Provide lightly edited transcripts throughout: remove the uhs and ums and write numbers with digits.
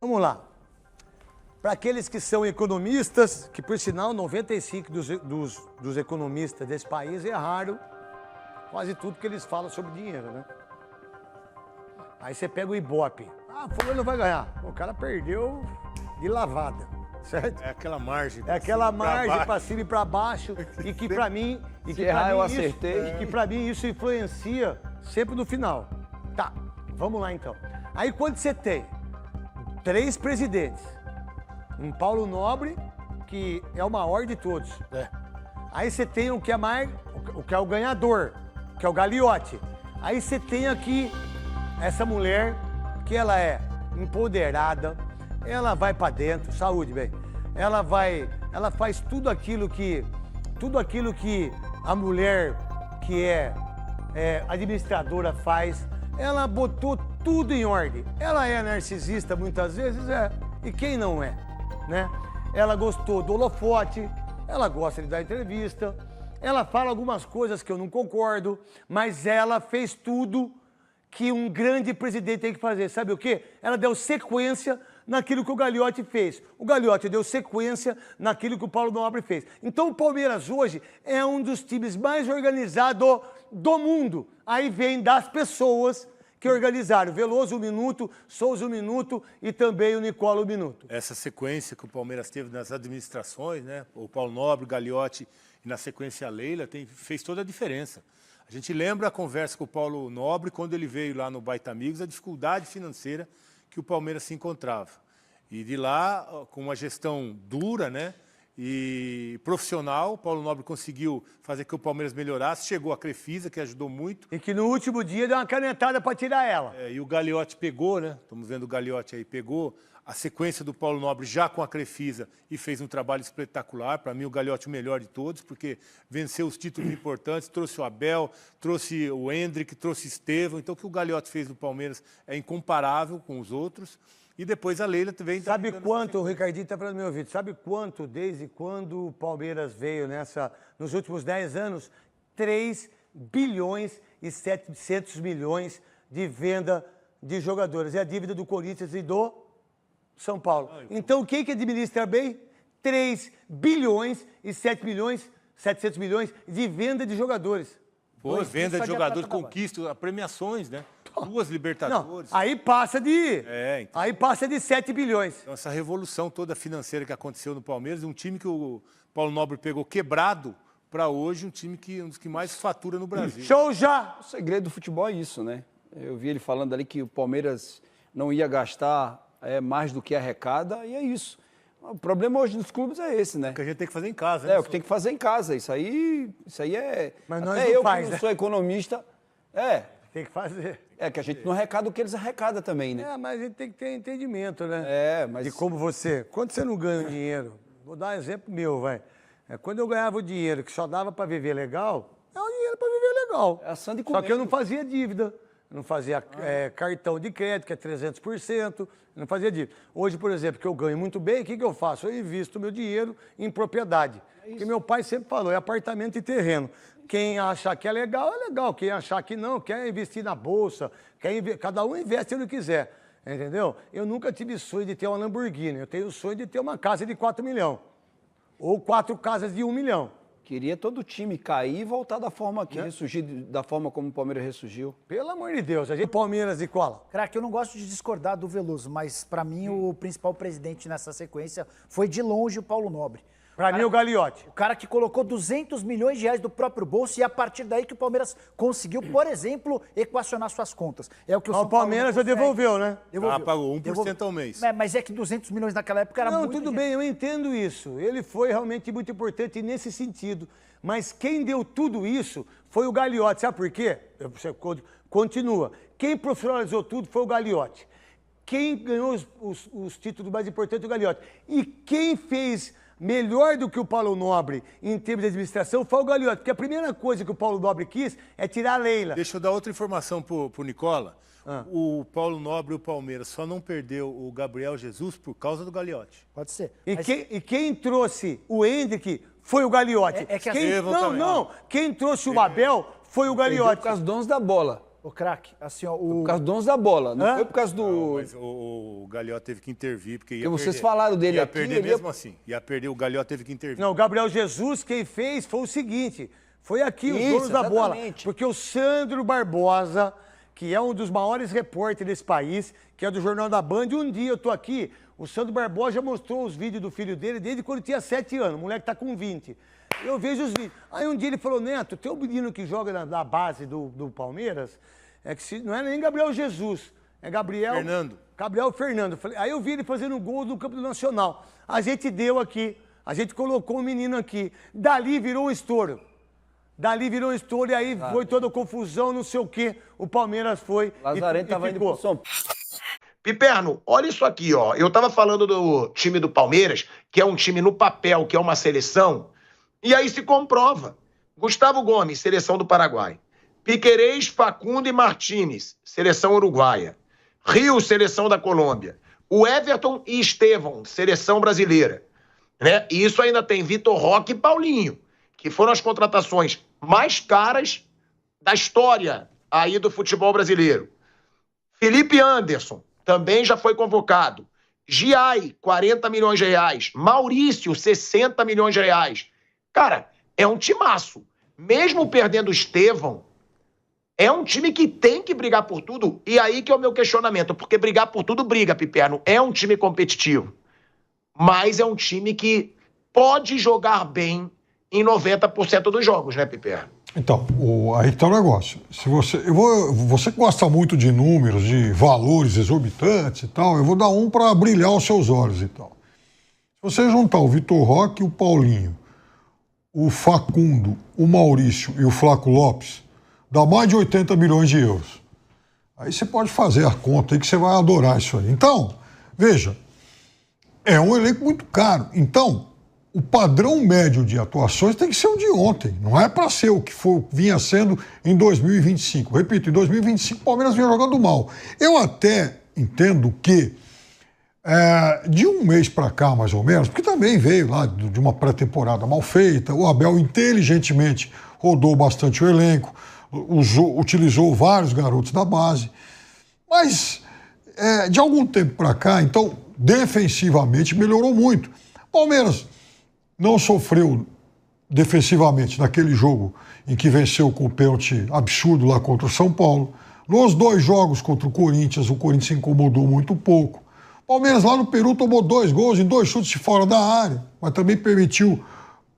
Vamos lá. Para aqueles que são economistas, que por sinal 95 dos economistas desse país erraram quase tudo que eles falam sobre dinheiro, né? Aí você pega o Ibope. Ah, fulano vai ganhar. O cara perdeu de lavada, certo? É aquela margem. É aquela margem para cima e para baixo e que para mim, isso influencia sempre no final. Tá, vamos lá então. Aí quando você tem 3 presidentes, um Paulo Nobre, que é o maior de todos. É. Aí você tem o que é o ganhador, que é o Gagliotti. Aí você tem aqui essa mulher que ela é empoderada, ela vai para dentro, saúde, bem. Ela faz tudo aquilo que a mulher que é administradora faz. Ela botou tudo em ordem. Ela é narcisista muitas vezes, e quem não é, né? Ela gostou do holofote, ela gosta de dar entrevista, ela fala algumas coisas que eu não concordo, mas ela fez tudo que um grande presidente tem que fazer. Sabe o quê? Ela deu sequência naquilo que o Gagliotti fez. O Gagliotti deu sequência naquilo que o Paulo Nobre fez. Então o Palmeiras hoje é um dos times mais organizados do mundo. Aí vem das pessoas que organizaram. Veloso 1 minuto, Souza 1 minuto e também o Nicola 1 minuto. Essa sequência que o Palmeiras teve nas administrações, né? O Paulo Nobre, o Gagliotti e na sequência a Leila, fez toda a diferença. A gente lembra a conversa com o Paulo Nobre, quando ele veio lá no Baita Amigos, a dificuldade financeira que o Palmeiras se encontrava. E de lá, com uma gestão dura, né, e profissional, o Paulo Nobre conseguiu fazer que o Palmeiras melhorasse, chegou a Crefisa, que ajudou muito. E que no último dia deu uma canetada para tirar ela. E o Gagliotti pegou, né, estamos vendo o Gagliotti aí, pegou a sequência do Paulo Nobre já com a Crefisa e fez um trabalho espetacular. Para mim, o Gagliotti o melhor de todos, porque venceu os títulos importantes, trouxe o Abel, trouxe o Hendrick, trouxe Estevão. Então, o que o Gagliotti fez no Palmeiras é incomparável com os outros. E depois a Leila também... Sabe quanto, o Ricardinho está falando no meu ouvido, sabe quanto, desde quando o Palmeiras veio nos últimos 10 anos? 3 bilhões e 700 milhões de venda de jogadores. É a dívida do Corinthians e do São Paulo. Então, quem que administra bem? 3 bilhões e 700 milhões de venda de jogadores. Pô, venda de jogadores, conquista, premiações, né? 2 Libertadores. Não, aí passa de... então. Aí passa de 7 bilhões. Então, essa revolução toda financeira que aconteceu no Palmeiras, um time que o Paulo Nobre pegou quebrado para hoje, um dos que mais fatura no Brasil. Show já! O segredo do futebol é isso, né? Eu vi ele falando ali que o Palmeiras não ia gastar mais do que arrecada, e é isso. O problema hoje dos clubes é esse, né? O que a gente tem que fazer em casa. Né? O que tem que fazer em casa. Isso aí é... Mas nós até não eu, faz, que né? não sou economista... Tem que fazer. É que a gente não arrecada o que eles arrecadam também, né? Mas a gente tem que ter entendimento, né? Mas... De como quando você não ganha o dinheiro, vou dar um exemplo meu, vai. Quando eu ganhava o dinheiro que só dava para viver legal, é o dinheiro para viver legal. É ação de Só que eu não fazia dívida. Eu não fazia cartão de crédito, que é 300%, eu não fazia dívida. Hoje, por exemplo, que eu ganho muito bem, o que eu faço? Eu invisto meu dinheiro em propriedade. Porque meu pai sempre falou, é apartamento e terreno. Quem achar que é legal, é legal. Quem achar que não, quer investir na bolsa, cada um investe onde quiser, entendeu? Eu nunca tive sonho de ter uma Lamborghini, eu tenho o sonho de ter uma casa de 4 milhões. Ou 4 casas de 1 milhão. Queria todo o time cair e voltar da forma que ressurgiu, da forma como o Palmeiras ressurgiu. Pelo amor de Deus, a gente Palmeiras e cola. Craque, eu não gosto de discordar do Veloso, mas para mim o principal presidente nessa sequência foi de longe o Paulo Nobre. Para mim, o Gagliotti. O cara que colocou 200 milhões de reais do próprio bolso e a partir daí que o Palmeiras conseguiu, por exemplo, equacionar suas contas. É o que o São Paulo Palmeiras já devolveu, né? Pagou 1% ao mês. Mas é que 200 milhões naquela época era muito... Não, tudo bem, eu entendo isso. Ele foi realmente muito importante nesse sentido. Mas quem deu tudo isso foi o Gagliotti. Sabe por quê? Continua. Quem profissionalizou tudo foi o Gagliotti. Quem ganhou os títulos mais importantes foi o Gagliotti. E quem fez melhor do que o Paulo Nobre em termos de administração foi o Gagliotti. Porque a primeira coisa que o Paulo Nobre quis é tirar a Leila. Deixa eu dar outra informação pro Nicola. O Paulo Nobre e o Palmeiras só não perdeu o Gabriel Jesus por causa do Gagliotti. Pode ser. E quem trouxe o Hendrick foi o Gagliotti. Quem trouxe o Abel foi o Gagliotti. Por causa dos donos da bola. O craque, assim, ó, Por causa do dono da bola, não foi por causa do... Não, mas o Gagliotti teve que intervir, porque ia vocês perder. falaram dele ia aqui, perder ele mesmo assim. Ia perder, o Gagliotti teve que intervir. Não, o Gabriel Jesus, quem fez foi o seguinte, foi aqui os Isso, donos da bola. exatamente. Porque o Sandro Barbosa, que é um dos maiores repórteres desse país, que é do Jornal da Band, um dia eu tô aqui, o Sandro Barbosa já mostrou os vídeos do filho dele desde quando ele tinha 7 anos, o moleque tá com 20. Eu vejo os vídeos. Aí um dia ele falou, Neto, tem um menino que joga na base do Palmeiras, não é nem Gabriel Jesus, é Gabriel Fernando. Aí eu vi ele fazendo um gol no Campo do Nacional. A gente deu aqui, a gente colocou o menino aqui. Dali virou um estouro. E aí foi toda a confusão, não sei o quê. O Palmeiras foi. Lazarento tava indo pro São Paulo. Piperno, olha isso aqui, ó. Eu tava falando do time do Palmeiras, que é um time no papel, que é uma seleção, e aí se comprova. Gustavo Gomes, seleção do Paraguai. Piquerez, Facundo e Martínez, seleção uruguaia. Rio, seleção da Colômbia. O Everton e Estevão, seleção brasileira. Né? E isso ainda tem Vitor Roque e Paulinho, que foram as contratações mais caras da história aí do futebol brasileiro. Felipe Anderson, também já foi convocado. Giai, 40 milhões de reais. Maurício, 60 milhões de reais. Cara, é um timaço. Mesmo perdendo o Estevão, é um time que tem que brigar por tudo. E aí que é o meu questionamento, porque brigar por tudo briga, Piperno. É um time competitivo, mas é um time que pode jogar bem em 90% dos jogos, né, Piperno? Então, aí está o negócio. Se você que gosta muito de números, de valores exorbitantes e tal, eu vou dar um para brilhar os seus olhos e tal. Se você juntar o Vitor Roque e o Paulinho, o Facundo, o Maurício e o Flaco Lopes, dá mais de 80 milhões de euros. Aí você pode fazer a conta aí que você vai adorar isso aí. Então, veja, é um elenco muito caro. Então, o padrão médio de atuações tem que ser o de ontem. Não é para ser o que vinha sendo em 2025. Repito, em 2025 o Palmeiras vinha jogando mal. Eu até entendo que de um mês para cá, mais ou menos, porque também veio lá de uma pré-temporada mal feita, o Abel inteligentemente rodou bastante o elenco, utilizou vários garotos da base, mas de algum tempo para cá, então, defensivamente melhorou muito. Palmeiras não sofreu defensivamente naquele jogo em que venceu com o pênalti absurdo lá contra o São Paulo. Nos 2 jogos contra o Corinthians se incomodou muito pouco. Palmeiras lá no Peru tomou 2 gols em 2 chutes de fora da área, mas também permitiu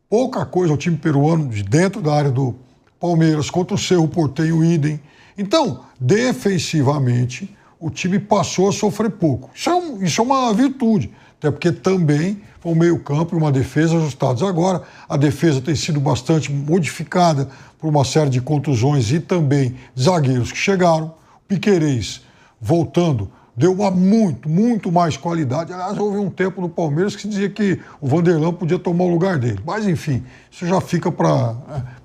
pouca coisa ao time peruano de dentro da área do Palmeiras, contra o Cerro Porteño, idem. Então, defensivamente, o time passou a sofrer pouco. Isso é uma virtude, até porque também foi um meio-campo e uma defesa ajustados. Agora, a defesa tem sido bastante modificada por uma série de contusões e também zagueiros que chegaram. O Piquerez, voltando, deu uma muito mais qualidade. Aliás, houve um tempo no Palmeiras que se dizia que o Vanderlan podia tomar o lugar dele. Mas, enfim, isso já fica para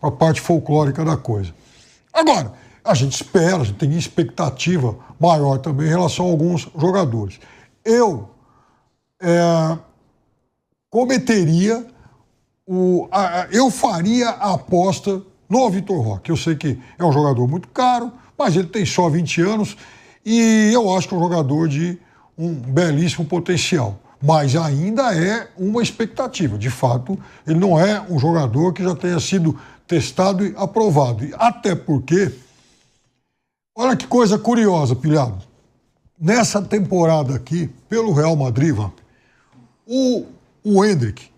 a parte folclórica da coisa. Agora, a gente espera, a gente tem expectativa maior também em relação a alguns jogadores. Eu faria a aposta no Vitor Roque. Eu sei que é um jogador muito caro, mas ele tem só 20 anos e eu acho que é um jogador de um belíssimo potencial. Mas ainda é uma expectativa. De fato, ele não é um jogador que já tenha sido testado e aprovado. Até porque, olha que coisa curiosa, pilhado. Nessa temporada aqui, pelo Real Madrid, o Endrick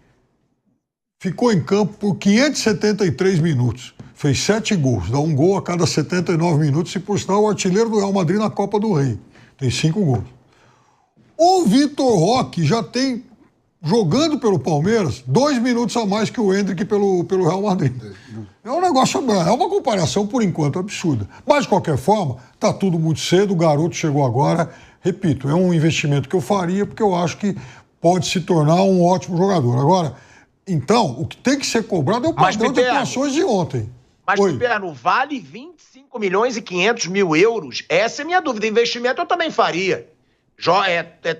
ficou em campo por 573 minutos. Fez 7 gols, dá um gol a cada 79 minutos e, por sinal, o artilheiro do Real Madrid na Copa do Rei. Tem 5 gols. O Vitor Roque já tem, jogando pelo Palmeiras, 2 minutos a mais que o Endrick pelo Real Madrid. É um negócio, é uma comparação, por enquanto, absurda. Mas, de qualquer forma, está tudo muito cedo, o garoto chegou agora. Repito, é um investimento que eu faria, porque eu acho que pode se tornar um ótimo jogador. Agora, então, o que tem que ser cobrado é o padrão de atuações de ontem. Mas, Piperno, vale 25 milhões e 500 mil euros? Essa é minha dúvida. Investimento eu também faria.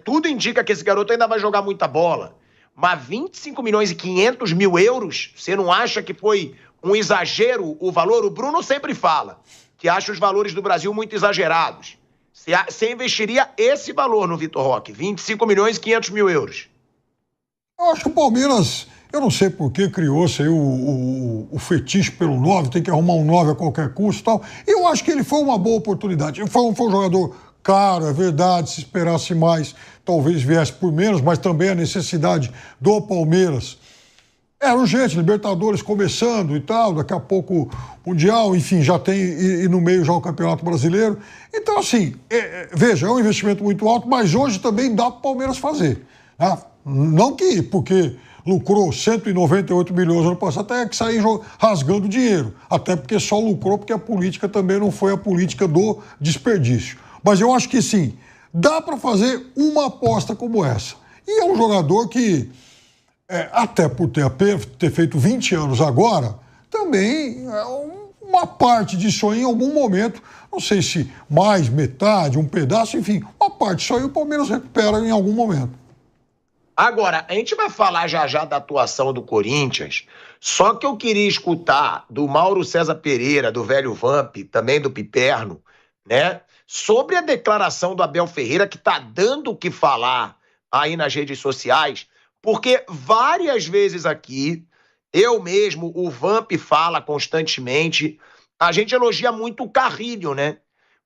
Tudo indica que esse garoto ainda vai jogar muita bola. Mas 25 milhões e 500 mil euros, você não acha que foi um exagero o valor? O Bruno sempre fala que acha os valores do Brasil muito exagerados. Você investiria esse valor no Vitor Roque, 25 milhões e 500 mil euros. Eu acho que o Palmeiras, eu não sei por que criou-se aí o fetiche pelo 9, tem que arrumar um 9 a qualquer custo e tal. Eu acho que ele foi uma boa oportunidade. Foi um jogador caro, é verdade, se esperasse mais, talvez viesse por menos, mas também a necessidade do Palmeiras. Era urgente, Libertadores começando e tal, daqui a pouco Mundial, enfim, já tem, e no meio já o Campeonato Brasileiro. Então, assim, veja, é um investimento muito alto, mas hoje também dá para o Palmeiras fazer. Né? Não que, porque lucrou 198 milhões ano passado, até que sair rasgando dinheiro. Até porque só lucrou, porque a política também não foi a política do desperdício. Mas eu acho que sim, dá para fazer uma aposta como essa. E é um jogador que, até por ter feito 20 anos agora, também é uma parte disso aí em algum momento, não sei se mais, metade, um pedaço, enfim, uma parte disso aí o Palmeiras recupera em algum momento. Agora, a gente vai falar já da atuação do Corinthians, só que eu queria escutar do Mauro César Pereira, do Velho Vamp, também do Piperno, né, sobre a declaração do Abel Ferreira, que está dando o que falar aí nas redes sociais, porque várias vezes aqui, eu mesmo, o Vamp fala constantemente, a gente elogia muito o Carrilho, né?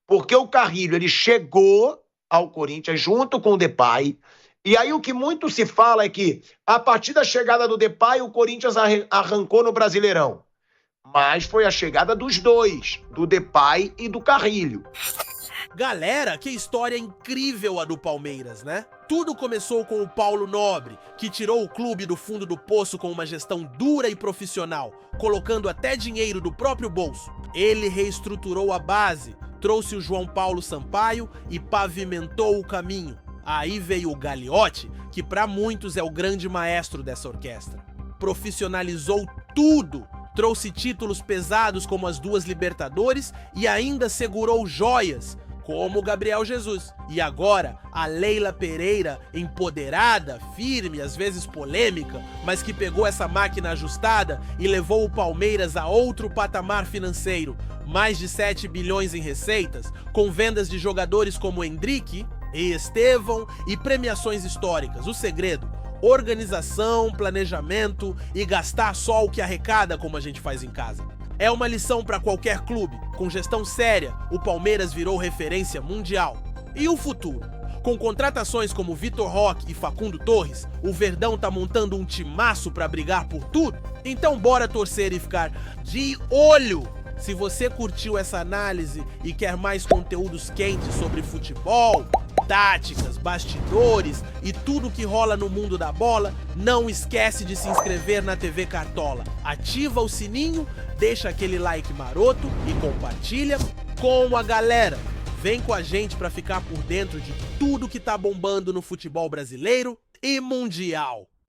Porque o Carrilho, ele chegou ao Corinthians junto com o Depay, e aí o que muito se fala é que, a partir da chegada do Depay, o Corinthians arrancou no Brasileirão. Mas foi a chegada dos dois, do Depay e do Carrilho. Galera, que história incrível a do Palmeiras, né? Tudo começou com o Paulo Nobre, que tirou o clube do fundo do poço com uma gestão dura e profissional, colocando até dinheiro do próprio bolso. Ele reestruturou a base, trouxe o João Paulo Sampaio e pavimentou o caminho. Aí veio o Gagliotti, que para muitos é o grande maestro dessa orquestra. Profissionalizou tudo, trouxe títulos pesados como as 2 Libertadores e ainda segurou joias, como o Gabriel Jesus. E agora, a Leila Pereira, empoderada, firme, às vezes polêmica, mas que pegou essa máquina ajustada e levou o Palmeiras a outro patamar financeiro. Mais de 7 bilhões em receitas, com vendas de jogadores como Endrique e Estevão e premiações históricas. O segredo: organização, planejamento e gastar só o que arrecada, como a gente faz em casa. É uma lição para qualquer clube. Com gestão séria, o Palmeiras virou referência mundial. E o futuro? Com contratações como Vitor Roque e Facundo Torres, o Verdão tá montando um timaço para brigar por tudo? Então bora torcer e ficar de olho! Se você curtiu essa análise e quer mais conteúdos quentes sobre futebol, táticas, bastidores e tudo que rola no mundo da bola, não esquece de se inscrever na TV Cartola. Ativa o sininho, deixa aquele like maroto e compartilha com a galera. Vem com a gente para ficar por dentro de tudo que tá bombando no futebol brasileiro e mundial.